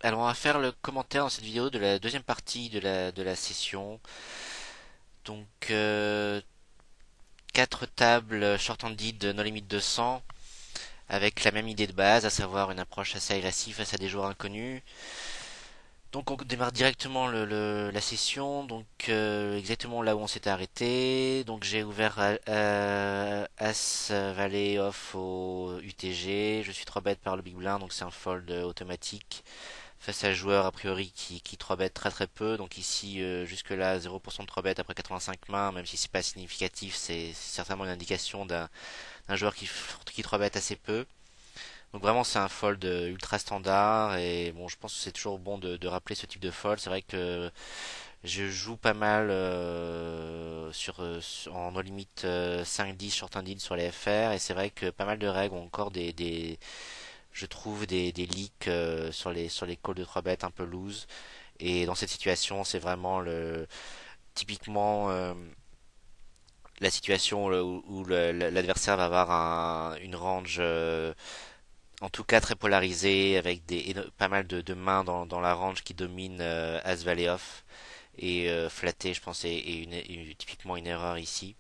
Alors on va faire le commentaire dans cette vidéo de la deuxième partie de la session. Donc 4 tables short-handed no limit 200 avec la même idée de base, à savoir une approche assez agressive face à des joueurs inconnus. Donc on démarre directement la session, donc exactement là où on s'était arrêté. Donc j'ai ouvert As Valet off au UTG, je suis 3 bêtes par le Big Blind, donc c'est un fold automatique face à un joueur a priori qui 3 bet très très peu. Donc ici jusque là 0% de 3 bet après 85 mains, même si c'est pas significatif, c'est certainement une indication d'un joueur qui 3 bet assez peu. Donc vraiment c'est un fold ultra standard et bon je pense que c'est toujours bon de rappeler ce type de fold. C'est vrai que je joue pas mal en no limit 5-10 short ended sur les FR et c'est vrai que pas mal de règles ont encore je trouve des leaks sur les calls de 3 bêtes un peu loose. Et dans cette situation, c'est vraiment typiquement la situation où l'adversaire va avoir une range, en tout cas très polarisée, avec pas mal de mains dans la range qui domine As Valet off. Et flatter, je pense, est typiquement une erreur ici.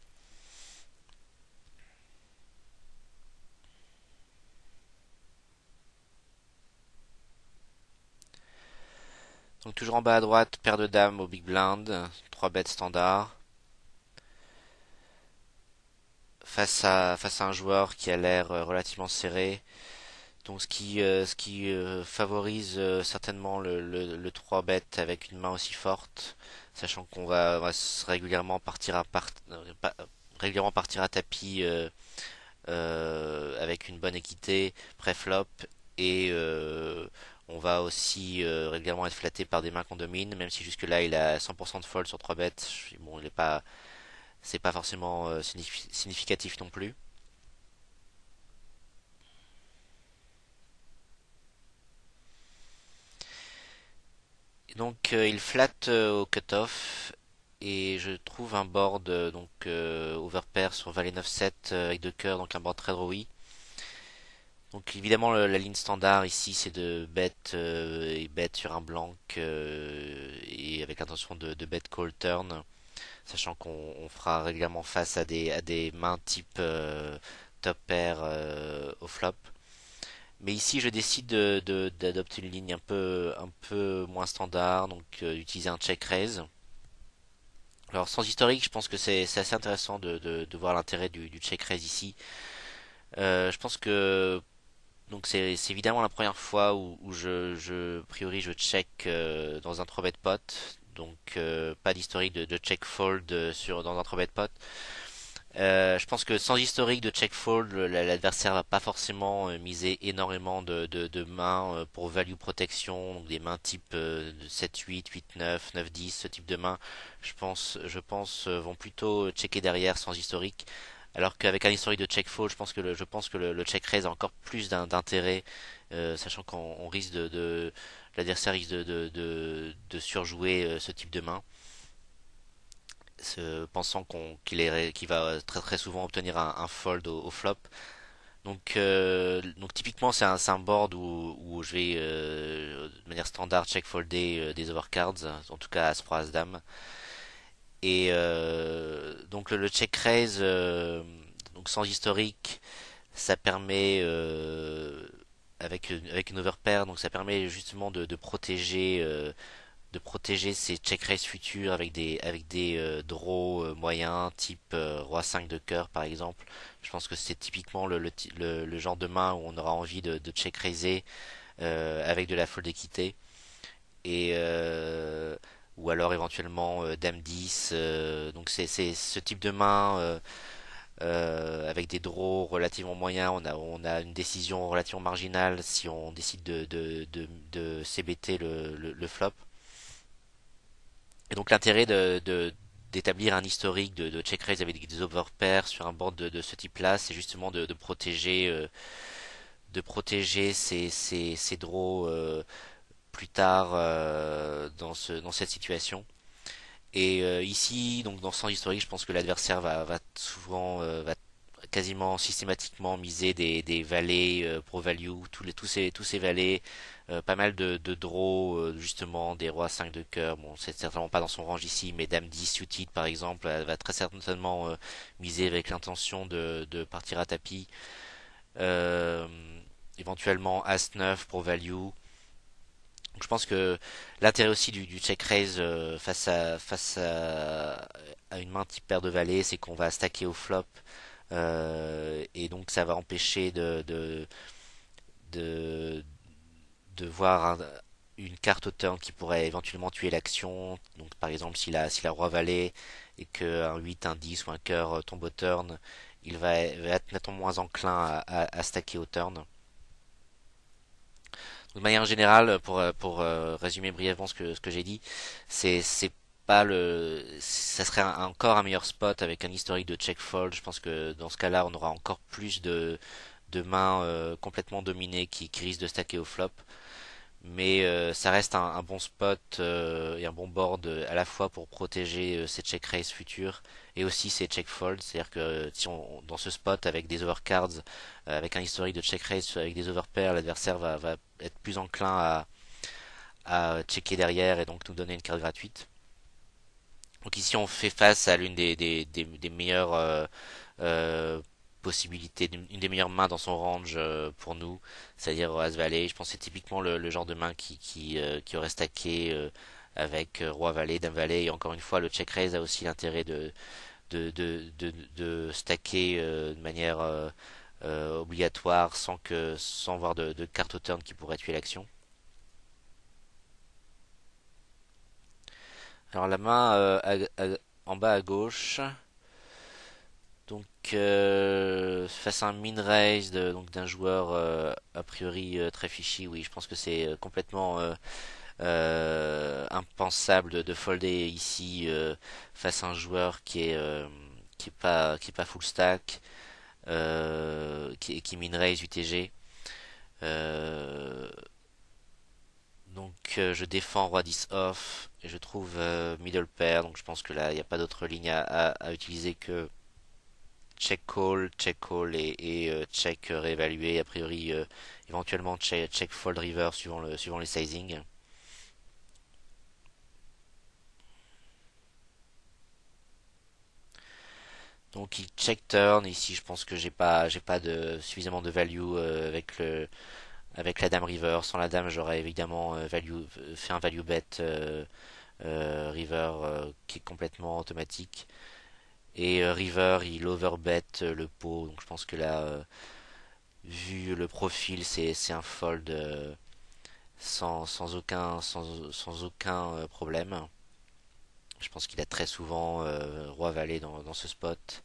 Donc toujours en bas à droite, paire de dames au big blind, 3 bêtes standard. Face à un joueur qui a l'air relativement serré. Donc ce qui favorise certainement le 3 bet avec une main aussi forte, sachant qu'on va régulièrement régulièrement partir à tapis avec une bonne équité pré-flop et on va aussi régulièrement être flatté par des mains qu'on domine, même si jusque-là il a 100% de fold sur 3 bêtes. Bon, c'est pas forcément significatif non plus. Donc il flatte au cutoff et je trouve un board donc overpair sur valet 9-7 avec deux cœurs, donc un board très drawy. Donc évidemment la ligne standard ici c'est de bet et bet sur un blanc et avec l'intention de bet call turn, sachant qu'on fera régulièrement face à des mains type top pair au flop. Mais ici, je décide d'adopter une ligne un peu moins standard, donc d'utiliser un check raise. Alors, sans historique, je pense que c'est assez intéressant de voir l'intérêt du check raise ici. Je pense que donc c'est évidemment la première fois où a priori, je check dans un 3 bet pot. Donc, pas d'historique de check fold dans un 3 bet pot. Je pense que sans historique de check fold, l'adversaire va pas forcément miser énormément de mains pour value protection, donc des mains type 7-8, 8-9, 9-10, ce type de mains, je pense vont plutôt checker derrière sans historique. Alors qu'avec un historique de check fold, je pense que le check raise a encore plus d'intérêt, sachant qu'on risque l'adversaire risque de surjouer ce type de main pensant qu'il va très très souvent obtenir un fold au flop. Donc typiquement c'est un board où je vais de manière standard check folder des overcards, en tout cas as roi as dame. Et donc le check raise donc sans historique, ça permet avec une overpair, donc ça permet justement de protéger ses check raise futurs avec des draws moyens type roi 5 de cœur par exemple. Je pense que c'est typiquement le genre de main où on aura envie de check raiser avec de la fold d'équité et ou alors éventuellement dame 10. Donc c'est ce type de main avec des draws relativement moyens. On a une décision relativement marginale si on décide de CBT le flop. Et donc l'intérêt d'établir un historique de check raise avec des overpairs sur un board de ce type-là, c'est justement de protéger ces draws plus tard dans cette situation. Et ici, donc dans ce sens historique, je pense que l'adversaire va souvent va quasiment systématiquement miser des valets pro value, tous ces valets, pas mal de draws, justement des rois 5 de cœur. Bon, c'est certainement pas dans son range ici, mais dame 10 suited par exemple, elle va très certainement miser avec l'intention de partir à tapis. Euh, Éventuellement As 9 pro value. Donc je pense que l'intérêt aussi du check raise à une main type paire de valets, c'est qu'on va stacker au flop, et donc ça va empêcher de, de voir une carte au turn qui pourrait éventuellement tuer l'action. Donc par exemple si la roi valet et que un 8, un 10 ou un cœur tombe au turn, va être nettement moins enclin à stacker au turn. De manière générale, pour résumer brièvement ce que j'ai dit, c'est pas ça serait encore un meilleur spot avec un historique de check fold. Je pense que dans ce cas-là, on aura encore plus de mains complètement dominées qui risquent de stacker au flop. Mais ça reste un bon spot et un bon board à la fois pour protéger ses check raise futurs et aussi ses check fold. C'est-à-dire que si dans ce spot avec des overcards, avec un historique de check raise avec des overpairs, l'adversaire va être plus enclin à checker derrière et donc nous donner une carte gratuite. Donc ici on fait face à l'une des meilleures euh, possibilités, une des meilleures mains dans son range pour nous, c'est-à-dire As Valet. Je pense que c'est typiquement le genre de main qui aurait stacké avec Roi Valet, Dame Valet. Et encore une fois, le check raise a aussi l'intérêt de stacker de manière obligatoire sans voir de carte au turn qui pourrait tuer l'action. Alors la main en bas à gauche. Donc face à un min raise donc d'un joueur a priori très fishy, oui, je pense que c'est complètement impensable de folder ici face à un joueur qui est pas full stack, qui min raise UTG. Euh, donc je défends roi 10 off et je trouve middle pair, donc je pense que là il n'y a pas d'autre ligne à utiliser que check call et check réévalué, a priori éventuellement check fold river suivant les sizing. Donc il check turn ici, je pense que j'ai pas de suffisamment de value avec la dame river. Sans la dame, j'aurais évidemment fait un value bet river qui est complètement automatique. Et river, il overbet le pot, donc je pense que là vu le profil, c'est un fold sans aucun problème. Je pense qu'il a très souvent roi valet dans ce spot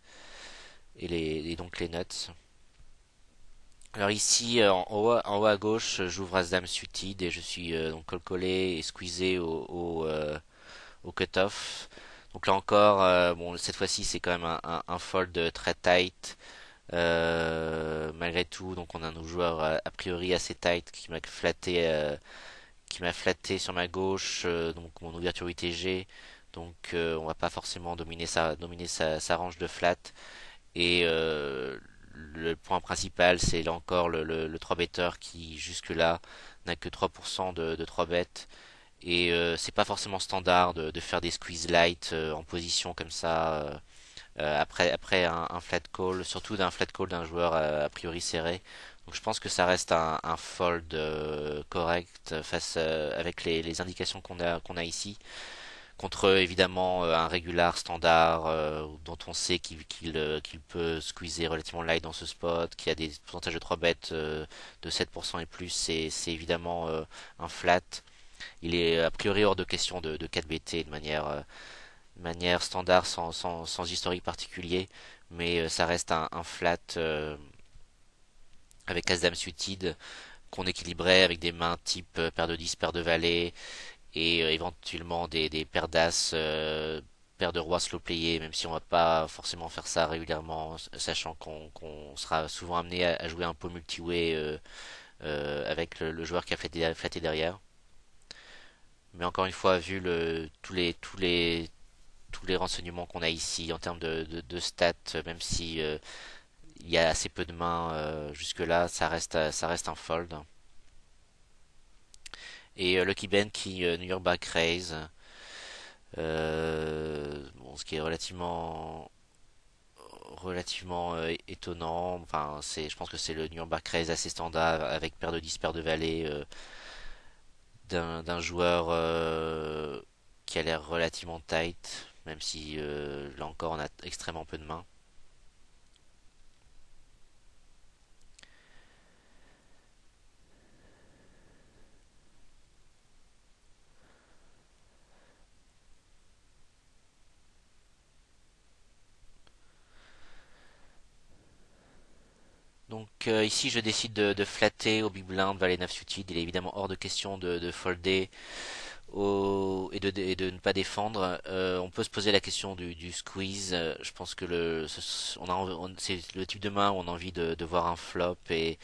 et donc les nuts. Alors ici en haut à gauche, j'ouvre as dame suited et je suis donc collé et squeezé au cutoff. Donc là encore, bon cette fois-ci c'est quand même un fold très tight. Malgré tout, donc on a un joueur a priori assez tight qui m'a flatté sur ma gauche, donc mon ouverture UTG. Donc on va pas forcément dominer sa range de flat. Et le point principal, c'est là encore le 3 better qui jusque-là n'a que 3% de 3 bêtes. Et c'est pas forcément standard de faire des squeeze light en position comme ça après un flat call, surtout d'un flat call d'un joueur a priori serré. Donc je pense que ça reste un fold correct face avec les indications qu'on a ici contre évidemment un régular standard dont on sait qu'il peut squeezer relativement light dans ce spot, qui a des pourcentages de 3 bêtes de 7% et plus, c'est évidemment un flat. Il est a priori hors de question de 4 BT de manière standard sans historique particulier, mais ça reste un flat avec As-Dame suited qu'on équilibrait avec des mains type paire de 10, paire de valet et éventuellement des paires d'As, paire de rois slow playés, même si on va pas forcément faire ça régulièrement, sachant qu'on sera souvent amené à jouer un pot multi-way avec le joueur qui a flatté derrière. Mais encore une fois, vu tous les renseignements qu'on a ici en termes de stats, même si il y a assez peu de mains jusque-là, ça reste un fold. Et Lucky Ben qui New York Back Raise, bon, ce qui est relativement étonnant. Enfin, je pense que c'est le New York Back Raise assez standard avec paire de 10 paire de valet d'un joueur qui a l'air relativement tight, même si là encore on a extrêmement peu de mains. Donc ici je décide de flatter au big blind valet 9 suited. Il est évidemment hors de question de folder et de ne pas défendre. On peut se poser la question du squeeze. Je pense que c'est le type de main où on a envie de voir un flop et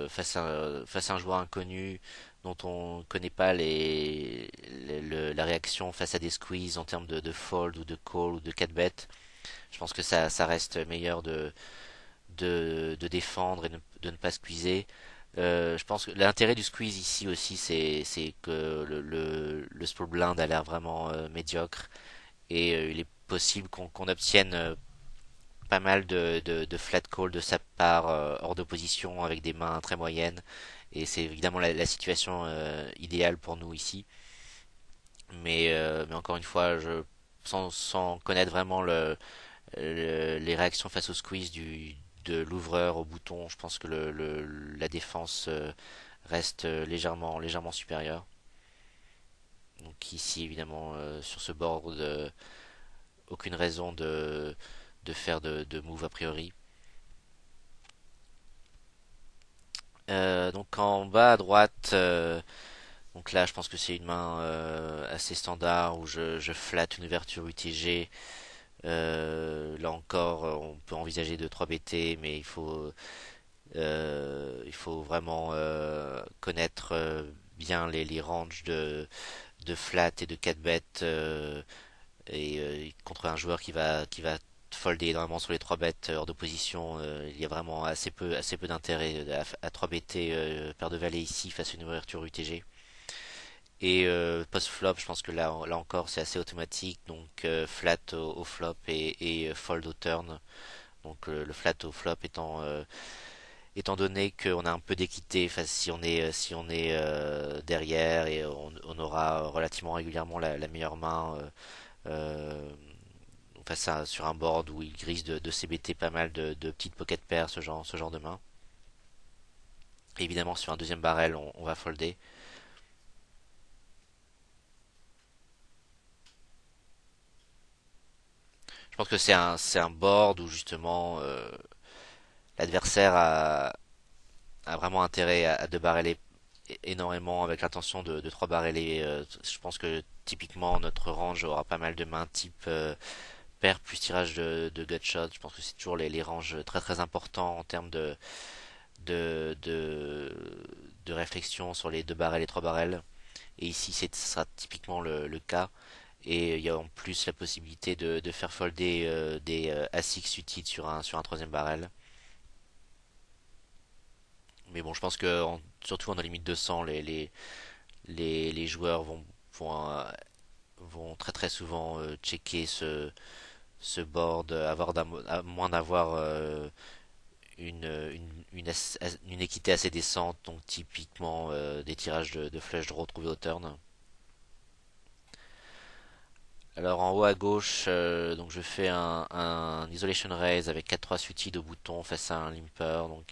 face à un joueur inconnu dont on ne connaît pas la réaction face à des squeezes en termes de fold ou de call ou de 4 bet. Je pense que ça reste meilleur de défendre et de ne pas squeezer. Je pense que l'intérêt du squeeze ici aussi, c'est que le small blind a l'air vraiment médiocre et il est possible qu'on obtienne pas mal de flat call de sa part hors d'opposition avec des mains très moyennes et c'est évidemment la situation idéale pour nous ici. Mais encore une fois, sans connaître vraiment les réactions face au squeeze de l'ouvreur au bouton, je pense que la défense reste légèrement supérieure. Donc ici, évidemment, sur ce board, aucune raison de faire de move a priori. Donc en bas à droite, donc là je pense que c'est une main assez standard où je flatte une ouverture UTG. Là encore, on peut envisager de 3 BT, mais il faut vraiment connaître bien les ranges de flat et de 4 bet et contre un joueur qui va folder énormément sur les 3 bêtes hors de position, il y a vraiment assez peu d'intérêt à 3 BT paire de valet ici face à une ouverture UTG. Et post-flop, je pense que là encore c'est assez automatique, donc flat au flop et fold au turn. Donc le flat au flop étant donné qu'on a un peu d'équité, enfin, si on est derrière et on aura relativement régulièrement la meilleure main sur un board où il grise de CBT pas mal de petites pocket pairs, ce genre de main. Et évidemment sur un deuxième barrel on va folder. Je pense que c'est un board où justement l'adversaire a vraiment intérêt à deux barreler énormément avec l'intention de trois barreler. Je pense que typiquement notre range aura pas mal de mains type paire plus tirage de gutshot. Je pense que c'est toujours les ranges très importants en termes de, de, de réflexion sur les deux barrels et trois barrels. Et ici, ce sera typiquement le cas. Et il y a en plus la possibilité de faire folder des A6 utiles sur un troisième barrel. Mais bon, je pense que surtout en limite 200, les joueurs vont très souvent checker ce board, à moins d'avoir une équité assez décente, donc typiquement des tirages de flush draw trouvés au turn. Alors en haut à gauche, donc je fais un isolation raise avec 4-3 suited au bouton face à un limper. Donc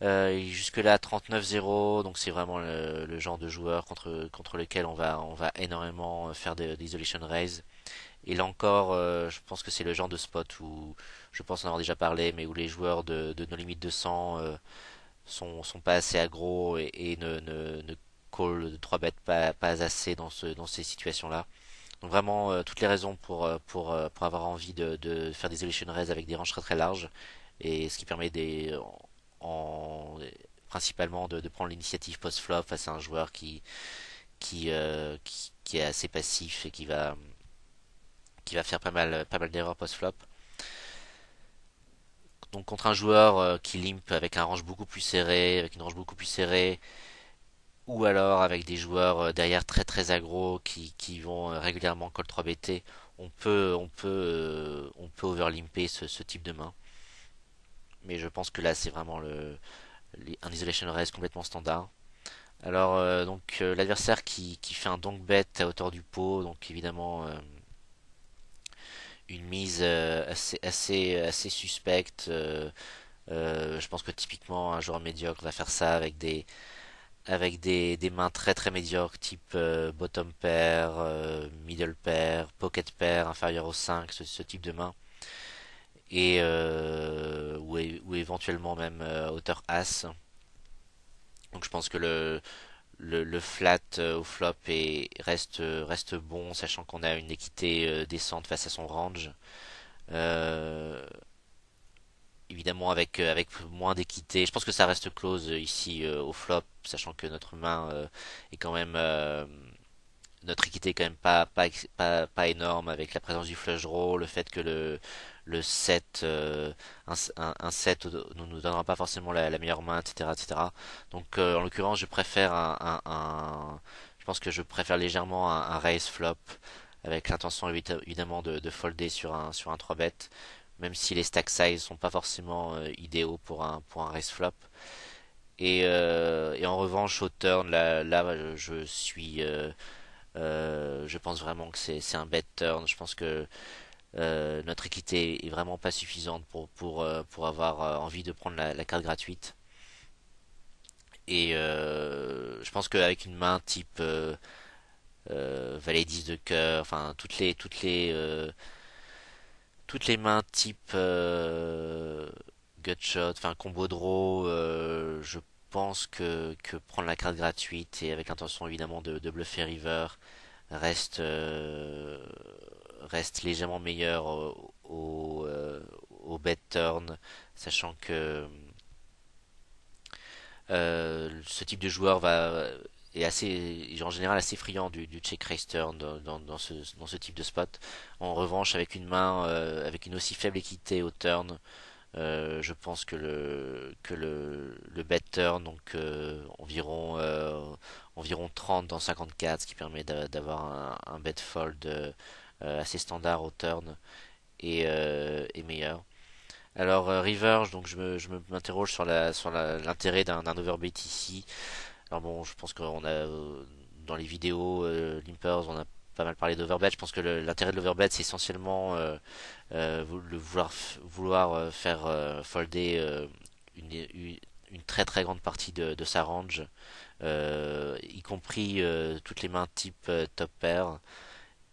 jusque là 39-0, donc c'est vraiment le genre de joueur contre lequel on va énormément faire des isolation raise. Et là encore, je pense que c'est le genre de spot où, je pense en avoir déjà parlé, mais où les joueurs de nos limites de 100 sont pas assez aggro et ne call de 3 bêtes pas assez dans ces situations-là. Donc vraiment toutes les raisons pour avoir envie de faire des evolution raise avec des ranges très larges et ce qui permet en, principalement de prendre l'initiative post-flop face à un joueur qui est assez passif et qui va faire pas mal d'erreurs post-flop. Donc contre un joueur qui limp avec un range beaucoup plus serré, avec une range beaucoup plus serrée, ou alors avec des joueurs derrière très très aggro qui vont régulièrement call 3 BT, on peut overlimper ce type de main. Mais je pense que là c'est vraiment un isolation raise complètement standard. Alors l'adversaire qui fait un donk bet à hauteur du pot, donc évidemment une mise assez suspecte. Je pense que typiquement un joueur médiocre va faire ça avec des mains très très médiocres, type bottom pair, middle pair, pocket pair, inférieur au 5, ce type de main. Ou éventuellement même hauteur as. Donc je pense que le flat au flop reste bon, sachant qu'on a une équité décente face à son range. Euh, Évidemment avec moins d'équité. Je pense que ça reste close ici au flop, sachant que notre main est quand même notre équité est quand même pas énorme avec la présence du flush draw, le fait que le set un set ne nous donnera pas forcément la meilleure main, etc., etc. Donc en l'occurrence, je préfère je pense que je préfère légèrement un raise flop avec l'intention évidemment de folder sur un 3 bet, même si les stack size sont pas forcément idéaux pour un raise flop. Et en revanche, au turn, là je suis je pense vraiment que c'est un bet turn. Je pense que notre équité est vraiment pas suffisante pour avoir envie de prendre la carte gratuite. Et je pense qu'avec une main type valet 10 de cœur, enfin toutes les mains type gutshot, enfin combo draw, je pense que prendre la carte gratuite et avec l'intention évidemment de bluffer river reste reste légèrement meilleur au bet turn, sachant que ce type de joueur est assez, en général assez friand du check raise turn dans ce type de spot. En revanche, avec une main avec une aussi faible équité au turn, je pense que le bet turn, donc environ 30 dans 54, ce qui permet d'avoir un bet fold assez standard au turn et meilleur. Alors river, donc m'interroge sur l'intérêt d'un overbet ici. Alors bon, je pense qu'on a dans les vidéos Limpers, on a pas mal parlé d'overbet. Je pense que l'intérêt de l'overbet, c'est essentiellement le vouloir faire folder une très très grande partie de sa range, y compris toutes les mains type top pair.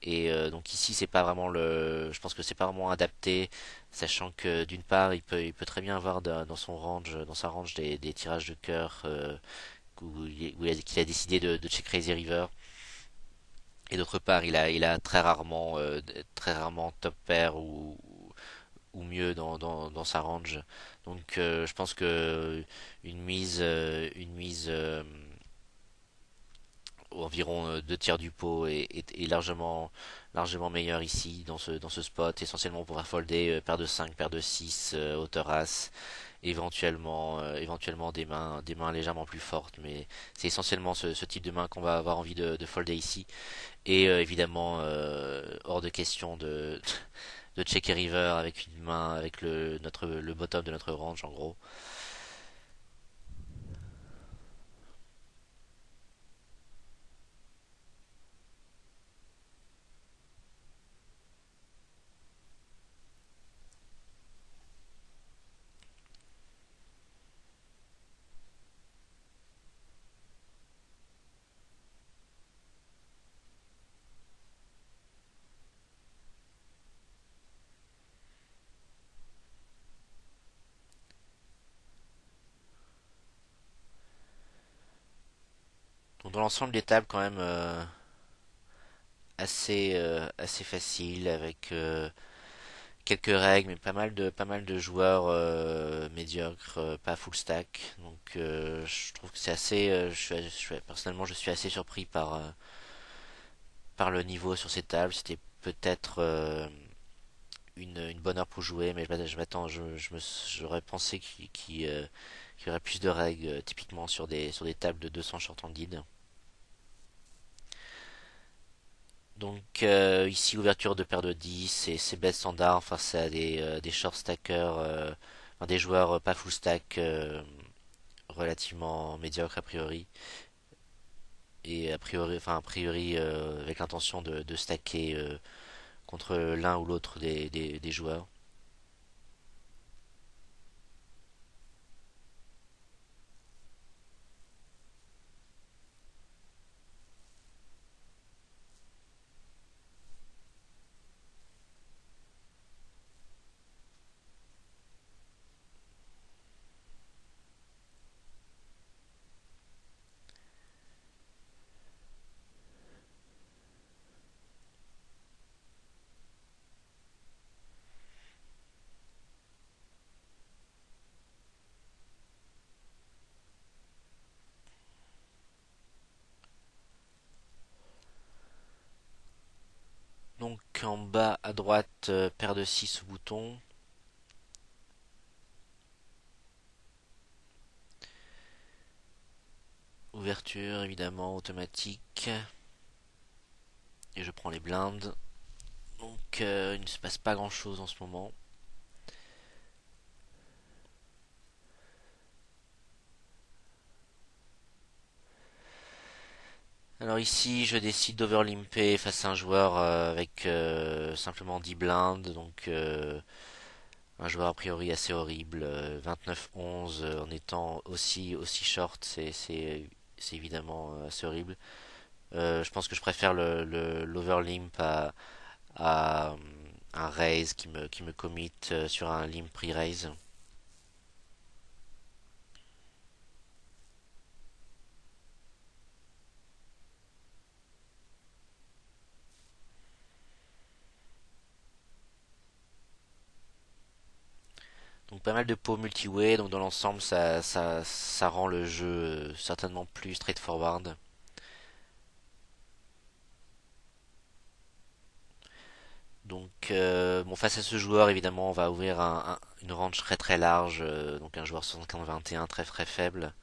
Et donc ici, c'est pas vraiment je pense que c'est pas vraiment adapté, sachant que d'une part, il peut très bien avoir dans son range, dans sa range des tirages de cœur qu'il a décidé de check Crazy River. Et d'autre part, il a très rarement top pair ou mieux dans sa range. Donc, je pense que une mise environ deux tiers du pot est largement meilleur ici dans ce spot, essentiellement pour pouvoir folder paire de 5 paire de 6 hauteur as, éventuellement des mains légèrement plus fortes, mais c'est essentiellement ce type de main qu'on va avoir envie de folder ici. Et évidemment, hors de question de checker river avec une main, avec le bottom de notre range en gros. Donc dans l'ensemble des tables quand même assez facile avec quelques règles, mais pas mal de joueurs médiocres, pas full stack. Donc je trouve que c'est assez. Personnellement, je suis assez surpris par le niveau sur ces tables. C'était peut-être une bonne heure pour jouer, mais je m'attends, j'aurais pensé qu'il y aurait plus de règles, typiquement sur des tables de 200 short handed. Donc ici, ouverture de paire de 10 et c'est best standard face à des short stackers, enfin, des joueurs pas full stack, relativement médiocres a priori. Et a priori avec l'intention de stacker contre l'un ou l'autre des joueurs. Donc en bas à droite, paire de 6 sous bouton. Ouverture évidemment automatique. Et je prends les blindes. Donc il ne se passe pas grand chose en ce moment. Alors ici, je décide d'overlimper face à un joueur avec simplement 10 blindes, donc un joueur a priori assez horrible, 29-11 en étant aussi short, c'est évidemment assez horrible. Je pense que je préfère l'overlimp à un raise qui me commit sur un limp pre-raise. Donc pas mal de pots multi-way, donc dans l'ensemble ça rend le jeu certainement plus straightforward. Donc bon, face à ce joueur évidemment on va ouvrir une range très très large, donc un joueur 75-21 très très faible.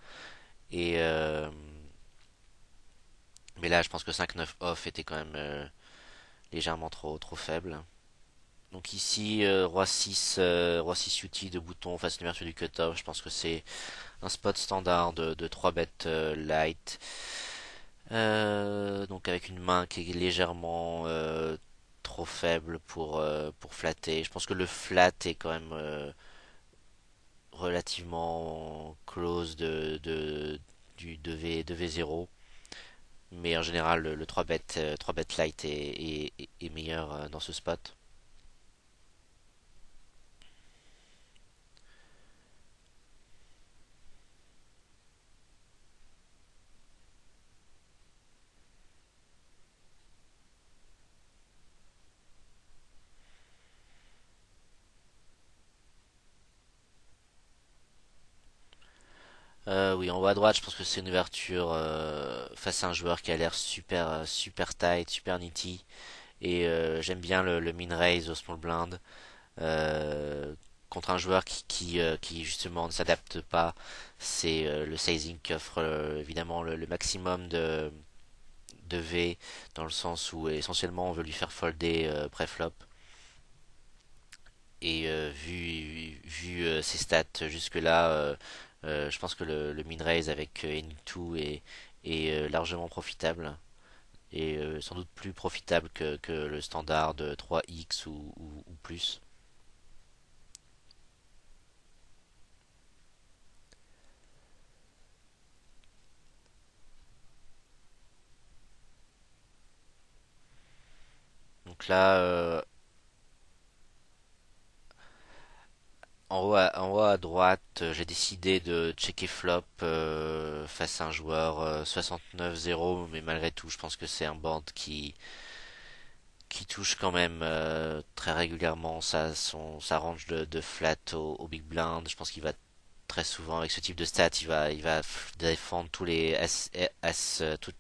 Et mais là je pense que 5-9 off était quand même légèrement trop faible. Donc ici roi 6 UT de bouton face à l'ouverture du cutoff, je pense que c'est un spot standard de 3 bêtes light. Donc avec une main qui est légèrement trop faible pour flatter. Je pense que le flat est quand même relativement close de V0. Mais en général, le 3 bet light est meilleur dans ce spot. Oui, en haut à droite, je pense que c'est une ouverture face à un joueur qui a l'air super tight, super nitty. Et j'aime bien le min raise au small blind. Contre un joueur qui justement ne s'adapte pas, c'est le sizing qui offre évidemment le maximum de V dans le sens où essentiellement on veut lui faire folder pré-flop. Et vu ses stats jusque-là, je pense que le min raise avec N2 est largement profitable et sans doute plus profitable que le standard de 3x ou plus. Donc là, en haut à droite, j'ai décidé de checker flop face à un joueur 69-0, mais malgré tout, je pense que c'est un board qui touche quand même très régulièrement sa range de flat au big blind. Je pense qu'il va très souvent avec ce type de stats, il va défendre tous les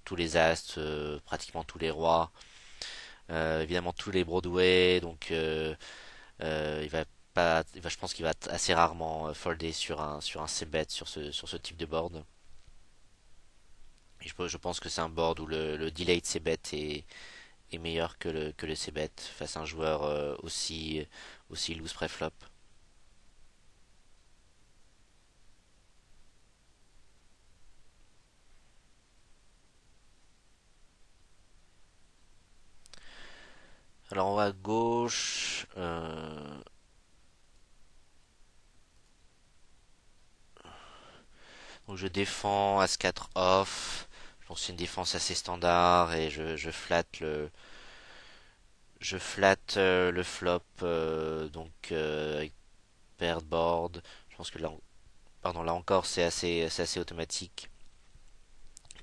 tous les as, pratiquement tous les rois, évidemment tous les Broadway, donc je pense qu'il va assez rarement folder sur un c-bet sur ce type de board. Et je pense que c'est un board où le delay de c-bet est meilleur que le c-bet face à un joueur aussi loose pré-flop. Alors on va à gauche. Donc je défends As-4 off. Je pense que c'est une défense assez standard et je flatte le flop donc avec pair de board. Je pense que pardon, là encore c'est assez automatique.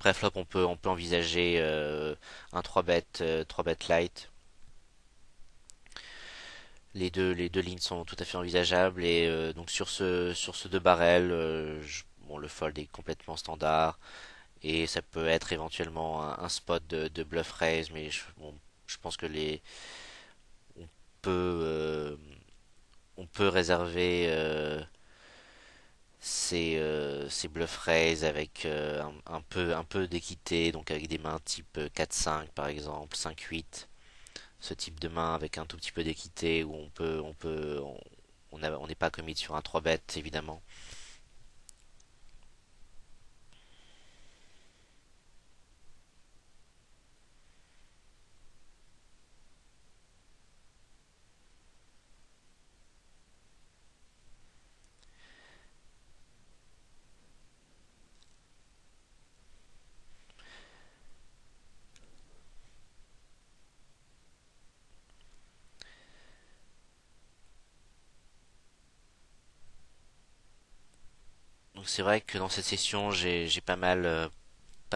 Pré-flop on peut envisager un 3 bet 3 bet light. Les deux lignes sont tout à fait envisageables et donc sur ce deux barrels, bon, le fold est complètement standard et ça peut être éventuellement un spot de bluff raise, mais bon, je pense que on peut euh, on peut réserver ces bluff raise avec un peu d'équité, donc avec des mains type 4-5 par exemple, 5-8, ce type de main avec un tout petit peu d'équité où on n'est pas commit sur un 3 bet évidemment. Donc c'est vrai que dans cette session j'ai pas mal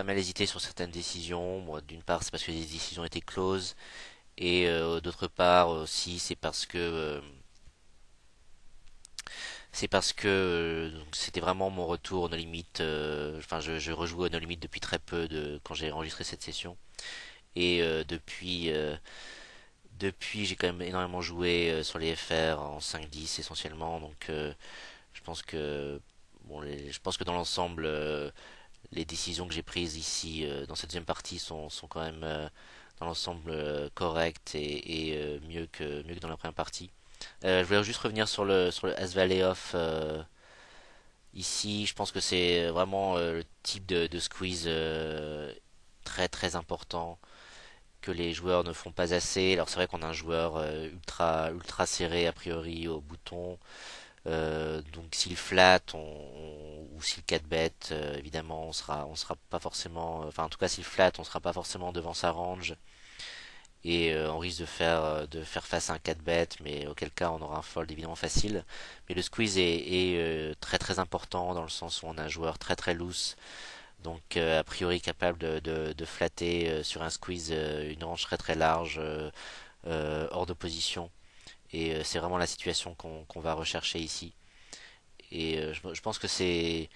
hésité sur certaines décisions. Moi, d'une part, c'est parce que les décisions étaient closes, et d'autre part aussi, c'est parce que donc, c'était vraiment mon retour au No Limit. Enfin, je rejoue au No Limit depuis très peu de quand j'ai enregistré cette session, et depuis, j'ai quand même énormément joué sur les FR en 5-10 essentiellement. Donc, je pense que bon, je pense que dans l'ensemble, les décisions que j'ai prises ici dans cette deuxième partie sont quand même dans l'ensemble correctes et mieux que dans la première partie. Je voulais juste revenir sur le As Valley Off ici. Je pense que c'est vraiment le type de squeeze très très important que les joueurs ne font pas assez. Alors c'est vrai qu'on a un joueur ultra ultra serré a priori au bouton. Donc s'il flatte ou s'il 4 bet, évidemment on sera pas forcément, enfin en tout cas s'il flatte, on sera pas forcément devant sa range et on risque de faire face à un 4 bet, mais auquel cas on aura un fold évidemment facile. Mais le squeeze est très très important dans le sens où on a un joueur très très loose, donc a priori capable de flatter sur un squeeze une range très très large hors de position. Et c'est vraiment la situation qu'on va rechercher ici. Et je pense que c'est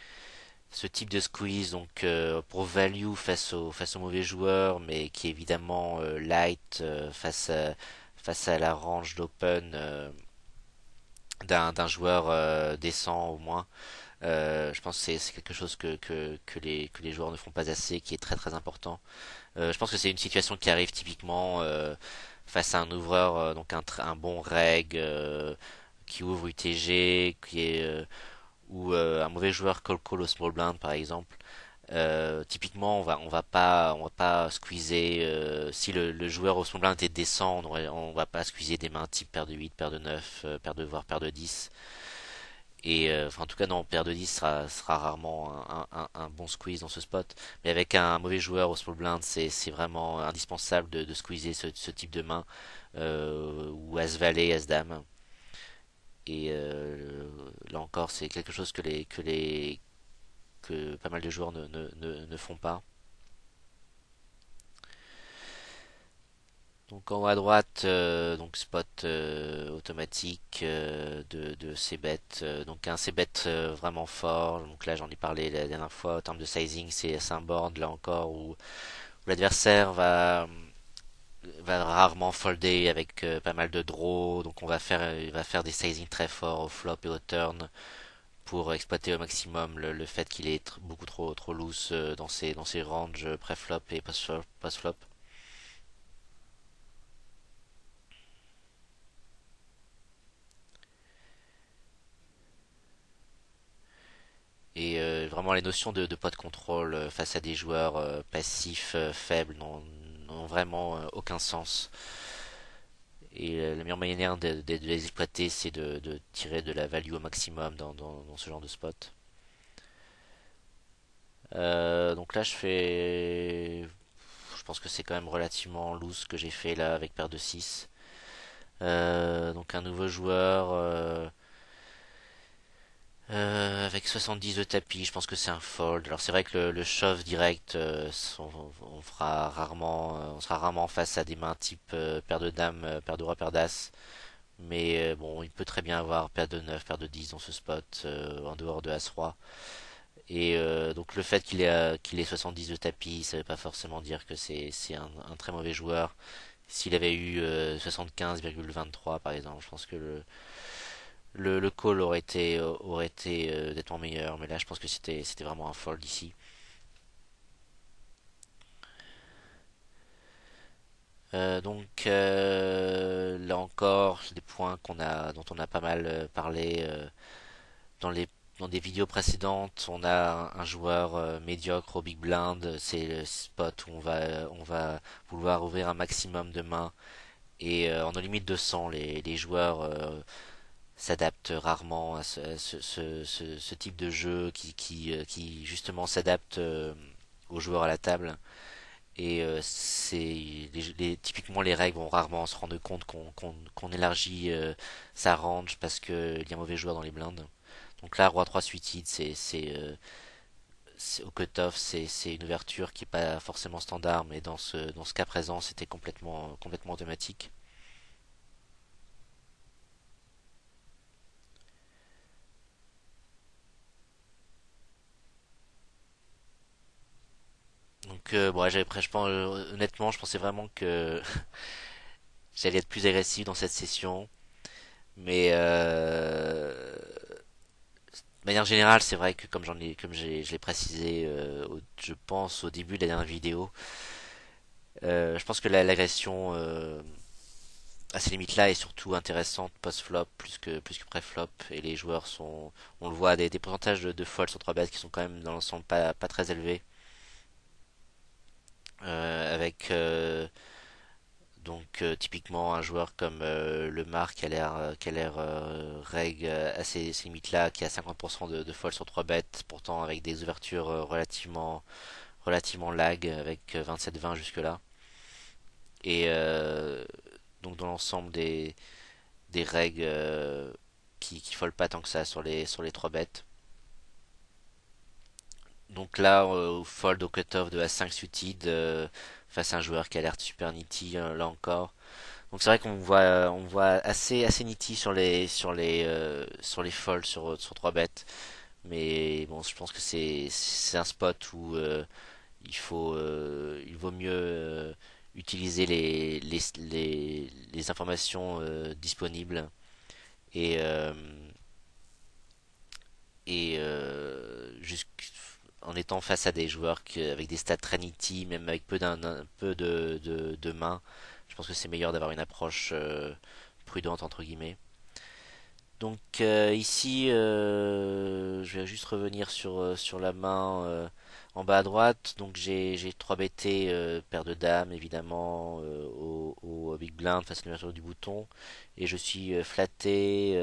ce type de squeeze, donc pour value face aux mauvais joueurs, mais qui est évidemment light face à la range d'open d'un joueur décent au moins. Je pense que c'est quelque chose que les joueurs ne font pas assez, qui est très très important. Je pense que c'est une situation qui arrive typiquement face à un ouvreur, donc un bon reg qui ouvre UTG, ou un mauvais joueur call au small blind par exemple. Typiquement, on va pas squeezer si le joueur au small blind est décent, on va pas squeezer des mains type paire de 8, paire de 9, paire de voire paire de 10. Et enfin, en tout cas, non, paire de 10 sera rarement un bon squeeze dans ce spot. Mais avec un mauvais joueur au small blind, c'est vraiment indispensable de squeezer ce type de main, ou as valet, as dame. Et là encore, c'est quelque chose que pas mal de joueurs ne font pas. Donc en haut à droite, donc spot automatique de c-bet. Donc un c-bet vraiment fort. Donc là j'en ai parlé la dernière fois en termes de sizing, c'est un board là encore où l'adversaire va rarement folder avec pas mal de draws, donc il va faire des sizing très forts au flop et au turn pour exploiter au maximum le fait qu'il est beaucoup trop loose dans ses ranges pré-flop et post-flop. Et vraiment les notions de pot de contrôle face à des joueurs passifs faibles n'ont vraiment aucun sens. Et la meilleure manière de les exploiter, c'est de tirer de la value au maximum dans ce genre de spot. Donc là, je pense que c'est quand même relativement loose ce que j'ai fait là avec paire de 6. Donc un nouveau joueur avec 70 de tapis, je pense que c'est un fold. Alors c'est vrai que le shove direct, on fera rarement, on sera rarement face à des mains type paire de dames, paire de roi, paire d'as. Mais bon, il peut très bien avoir paire de 9, paire de 10 dans ce spot, en dehors de as-roi. Et donc le fait qu'il ait 70 de tapis, ça veut pas forcément dire que c'est un très mauvais joueur. S'il avait eu 75,23 par exemple, je pense que le call aurait été nettement meilleur. Mais là, je pense que c'était vraiment un fold ici. Là encore, c'est des points dont on a pas mal parlé dans les dans des vidéos précédentes. On a un joueur médiocre au big blind, c'est le spot où on va vouloir ouvrir un maximum de mains et en nos limites de 100, les joueurs s'adaptent rarement à ce type de jeu qui justement s'adapte aux joueurs à la table. Et typiquement les règles vont rarement se rendre compte qu'on élargit sa range parce qu'il y a un mauvais joueur dans les blindes. Donc là, roi 3 suited, au cutoff, c'est une ouverture qui est pas forcément standard, mais dans ce cas présent, c'était complètement automatique. Donc bon, ouais, je pense, honnêtement, je pensais vraiment que j'allais être plus agressif dans cette session, mais de manière générale, c'est vrai que je l'ai précisé, je pense au début de la dernière vidéo, je pense que l'agression à ces limites-là est surtout intéressante post-flop plus que pré-flop, et les joueurs on le voit, des pourcentages de fold sur 3 bêtes qui sont quand même dans l'ensemble pas très élevés, avec typiquement un joueur comme le Mar qui a l'air reg à ces limites-là, qui a 50% de fold sur 3 bêtes, pourtant avec des ouvertures relativement lag avec 27-20 jusque-là. Et donc dans l'ensemble des règles qui fold pas tant que ça sur les 3 bêtes. Donc là, au fold au cutoff de A5 suited face à un joueur qui a l'air super nitty là encore. Donc c'est vrai on voit assez nitty sur les folds sur 3 bêtes. Mais bon, je pense que c'est un spot où il vaut mieux utiliser les informations disponibles et jusqu'- en étant face à des joueurs avec des stats très nitty, même avec un peu de main, je pense que c'est meilleur d'avoir une approche prudente entre guillemets. Donc ici, je vais juste revenir sur la main en bas à droite. Donc j'ai 3 BT, paire de dames évidemment au big blind face à l'ouverture du bouton. Et je suis flatté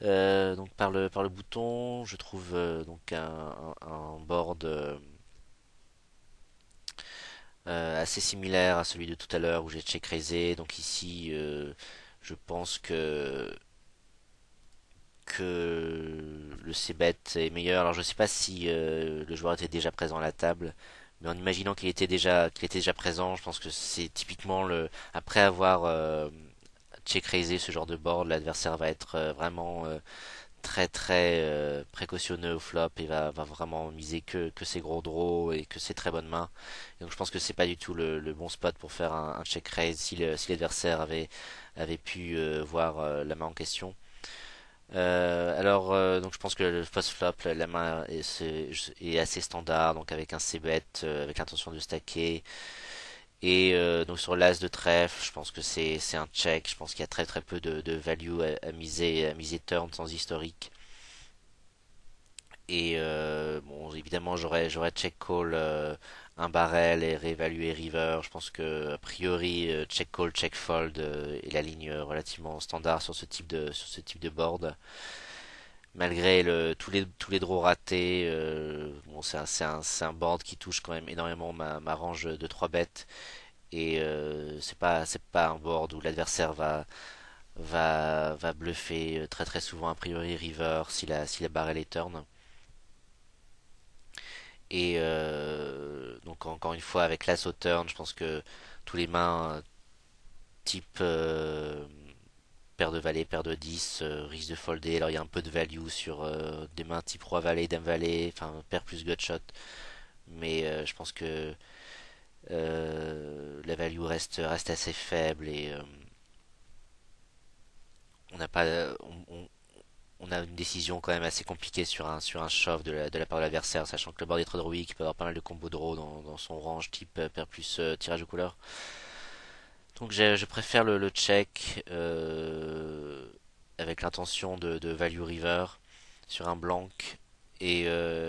donc par le bouton. Je trouve donc un board assez similaire à celui de tout à l'heure où j'ai check raisé. Donc ici, je pense que le c-bet est meilleur. Alors je sais pas si le joueur était déjà présent à la table, mais en imaginant qu'il était déjà présent, je pense que c'est typiquement le après avoir check raisé ce genre de board, l'adversaire va être vraiment très très précautionneux au flop et va vraiment miser que ses gros draws et que ses très bonnes mains. Et donc je pense que c'est pas du tout le bon spot pour faire un check raise si l'adversaire avait pu voir la main en question. Donc je pense que le post flop, la main est assez standard, donc avec un c-bet, avec l'intention de stacker. Et donc sur l'as de trèfle, je pense que c'est un check. Je pense qu'il y a très très peu de value à miser turn sans historique. Et bon, évidemment, j'aurais check call un barrel et réévaluer river. Je pense que a priori check call, check fold est la ligne relativement standard sur ce type de board. Malgré tous les draws ratés, bon, c'est un board qui touche quand même énormément ma range de 3 bêtes. Et c'est pas un board où l'adversaire va bluffer très très souvent a priori river si la barrel est turn. Et donc encore une fois avec l'as au turn, je pense que tous les mains type paire de valet, paire de 10 risquent de folder. Alors il y a un peu de value sur des mains type roi valet, dame valet, enfin paire plus gutshot. Mais je pense que la value reste assez faible et on n'a pas on a une décision quand même assez compliquée sur un shove de la part de l'adversaire, sachant que le board est très droïque, il peut avoir pas mal de combos de draw dans son range type paire plus tirage de couleur. Donc je préfère le check avec l'intention de value river sur un blank. Et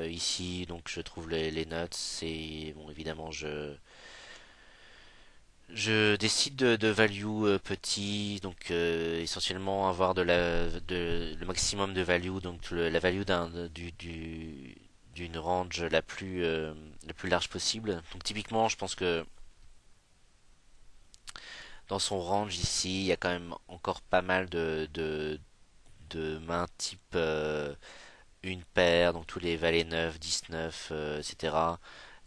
ici, donc je trouve les nuts et bon évidemment je décide de value petit, donc essentiellement avoir le maximum de value, donc la value d'une range la plus large possible. Donc typiquement, je pense que dans son range ici, il y a quand même encore pas mal de mains type une paire, donc tous les valets 9, 19, etc.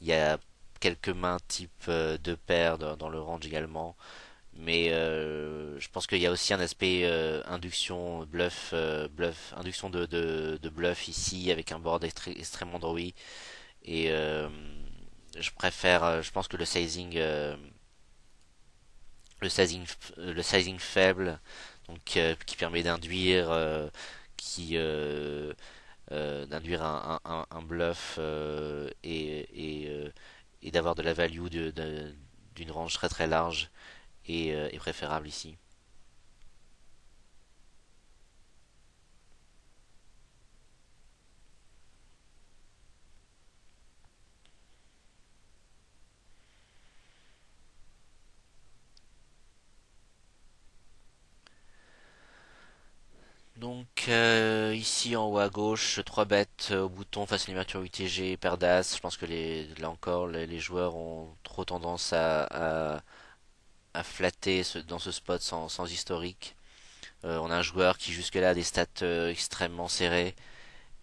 Il y a quelques mains type deux paires dans le range également. Mais je pense qu'il y a aussi un aspect induction, induction de bluff ici avec un board extrêmement drawy. Et je pense que le sizing faible, donc qui permet qui d'induire un bluff et d'avoir de la value d'une range très très large est préférable ici. Donc ici en haut à gauche, 3 bêtes au bouton face à une ouverture UTG, paire d'as. Je pense que là encore les joueurs ont trop tendance à flatter dans ce spot sans historique. On a un joueur qui jusque-là a des stats extrêmement serrées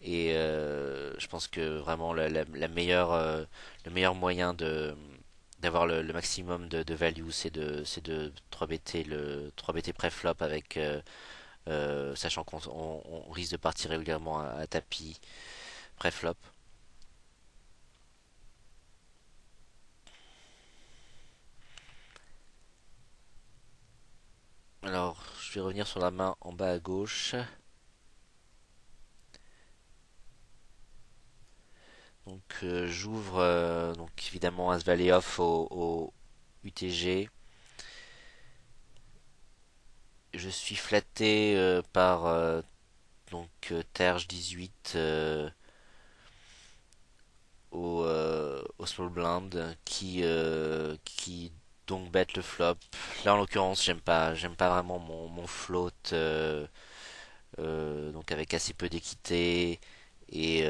et je pense que vraiment le meilleur moyen d'avoir le maximum de value c'est de 3BT le 3BT pré-flop avec sachant on risque de partir régulièrement à tapis pré-flop. Alors, je vais revenir sur la main en bas à gauche. Donc, j'ouvre donc évidemment As Valet off au UTG. Je suis flatté par Terge 18 au small blind qui donc bet le flop. Là en l'occurrence j'aime pas vraiment mon float donc avec assez peu d'équité et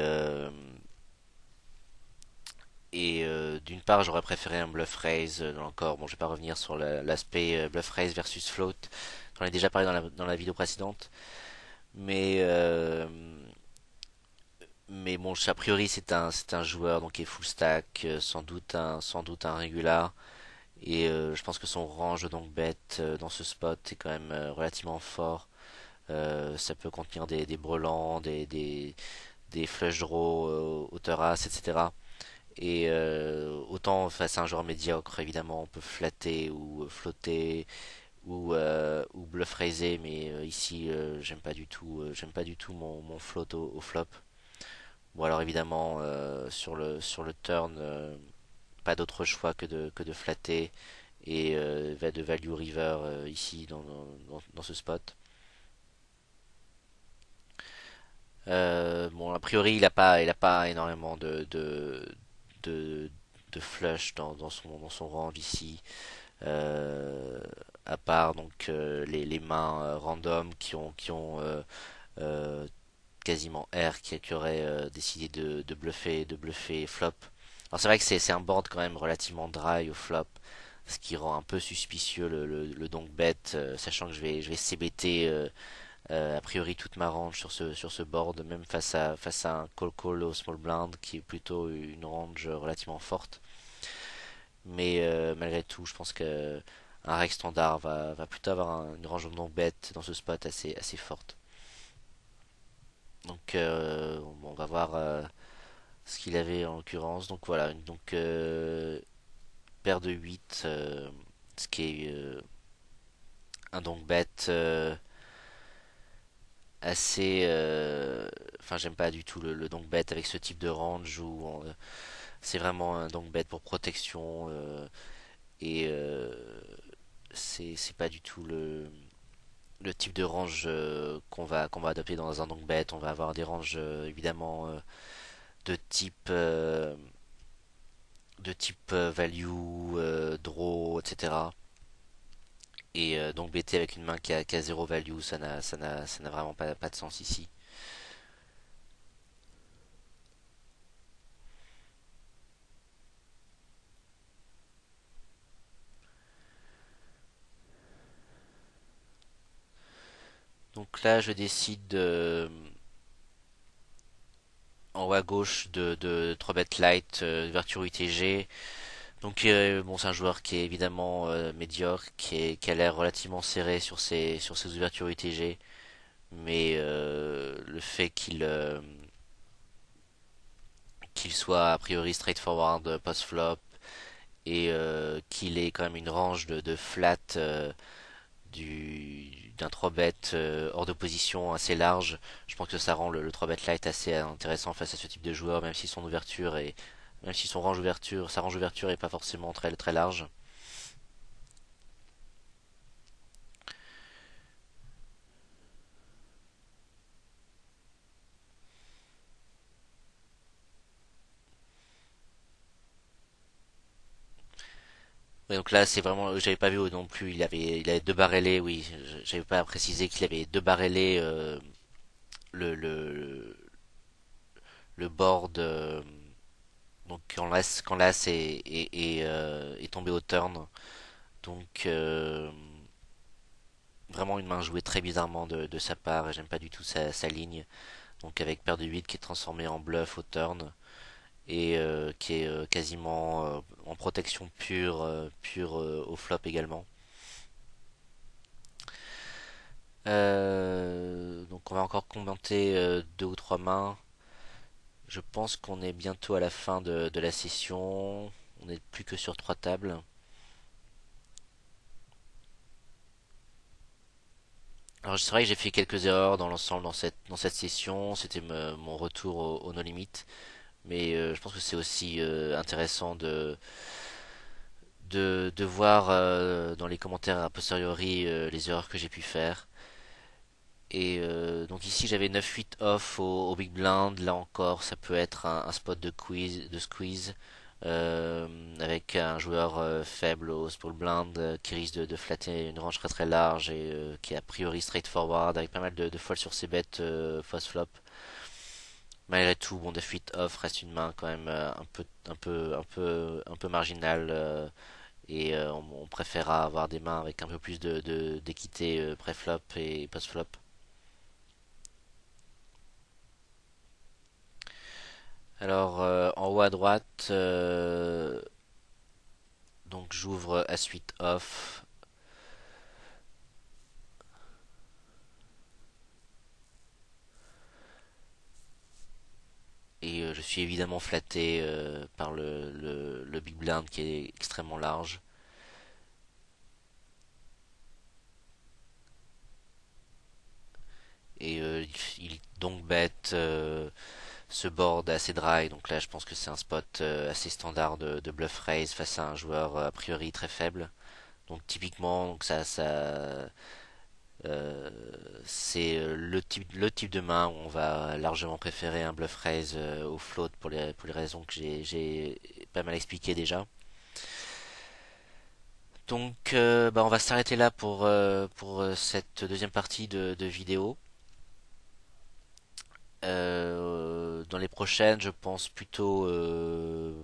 d'une part j'aurais préféré un bluff raise encore bon je vais pas revenir sur l'aspect bluff raise versus float, j'en ai déjà parlé dans la vidéo précédente mais mais bon, a priori c'est un joueur donc qui est full stack, sans doute un régular. Et je pense que son range donc bet dans ce spot est quand même relativement fort. Ça peut contenir des brelans, des flush draws, hauteur as, etc. Et autant face à un joueur médiocre, évidemment, on peut flatter ou flotter ou bluff raiser, mais ici, j'aime pas du tout mon float au flop. Bon alors évidemment, sur le turn, pas d'autre choix que de flatter et va de value river ici dans ce spot. Bon, a priori, il a pas énormément de, de flush dans son range ici. Euh, à part donc les mains random qui ont euh, quasiment R qui aurait décidé de bluffer flop. Alors c'est vrai que c'est un board quand même relativement dry au flop, ce qui rend un peu suspicieux le donk bet, sachant que je vais CBT a priori toute ma range sur ce board, même face à un call call au small blind qui est plutôt une range relativement forte. Mais malgré tout, je pense que un reg standard va plutôt avoir une range de non bet dans ce spot assez forte. Donc on va voir ce qu'il avait en l'occurrence. Donc voilà, donc paire de 8 ce qui est un donc bet assez enfin j'aime pas du tout le donk bet avec ce type de range où c'est vraiment un donk bet pour protection et c'est pas du tout le type de range qu'on va adopter dans un donk bet. On va avoir des ranges évidemment de type value, draw, etc. Et donc BT avec une main qui a 0 value, ça n'a vraiment pas de sens ici. Donc là, je décide en haut à gauche de 3 bet light, Virtue UTG. Donc bon, c'est un joueur qui est évidemment médiocre, qui a l'air relativement serré sur ses ouvertures UTG. Mais le fait qu'il soit a priori straightforward post-flop et qu'il ait quand même une range de flat d'un 3 bet hors de position assez large. Je pense que ça rend le 3 bet light assez intéressant face à ce type de joueur, même si son ouverture est, même si son range ouverture, sa range ouverture est pas forcément très large. Ouais, donc là, c'est vraiment, j'avais pas vu non plus. Il avait deux barrelés, oui. J'avais pas précisé qu'il avait deux barrelés le, le, le board. Donc quand l'as est tombé au turn. Donc vraiment une main jouée très bizarrement de sa part et j'aime pas du tout sa ligne. Donc avec paire de 8 qui est transformé en bluff au turn et qui est quasiment en protection pure au flop également. Donc on va encore commenter deux ou trois mains. Je pense qu'on est bientôt à la fin de la session. On n'est plus que sur trois tables. Alors c'est vrai que j'ai fait quelques erreurs dans l'ensemble dans cette session. C'était mon retour au no limit. Mais je pense que c'est aussi intéressant de voir dans les commentaires a posteriori les erreurs que j'ai pu faire. Et donc ici j'avais 9-8 off au big blind. Là encore ça peut être un spot de squeeze avec un joueur faible au small blind qui risque de flatter une range très large et qui est a priori straightforward avec pas mal de folds sur ses bêtes post flop. Malgré tout, bon, 9-8 off reste une main quand même un peu marginale et on préférera avoir des mains avec un peu plus d'équité pré-flop et post-flop. Alors en haut à droite, donc j'ouvre à suite off. suis évidemment flatté par le Big Blind qui est extrêmement large. Et il donc bête ce board assez dry. Donc là, je pense que c'est un spot assez standard de bluff raise face à un joueur a priori très faible. Donc typiquement, donc euh, c'est le type de main où on va largement préférer un bluff raise au float pour les raisons que j'ai pas mal expliquées déjà. Donc bah, on va s'arrêter là pour cette deuxième partie de vidéo. Dans les prochaines, je pense plutôt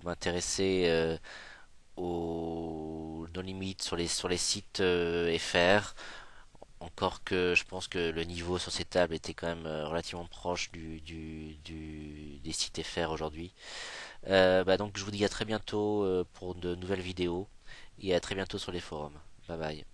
m'intéresser aux no limit sur les sites FR. Encore que je pense que le niveau sur ces tables était quand même relativement proche des sites FR aujourd'hui. Bah donc je vous dis à très bientôt pour de nouvelles vidéos et à très bientôt sur les forums. Bye bye.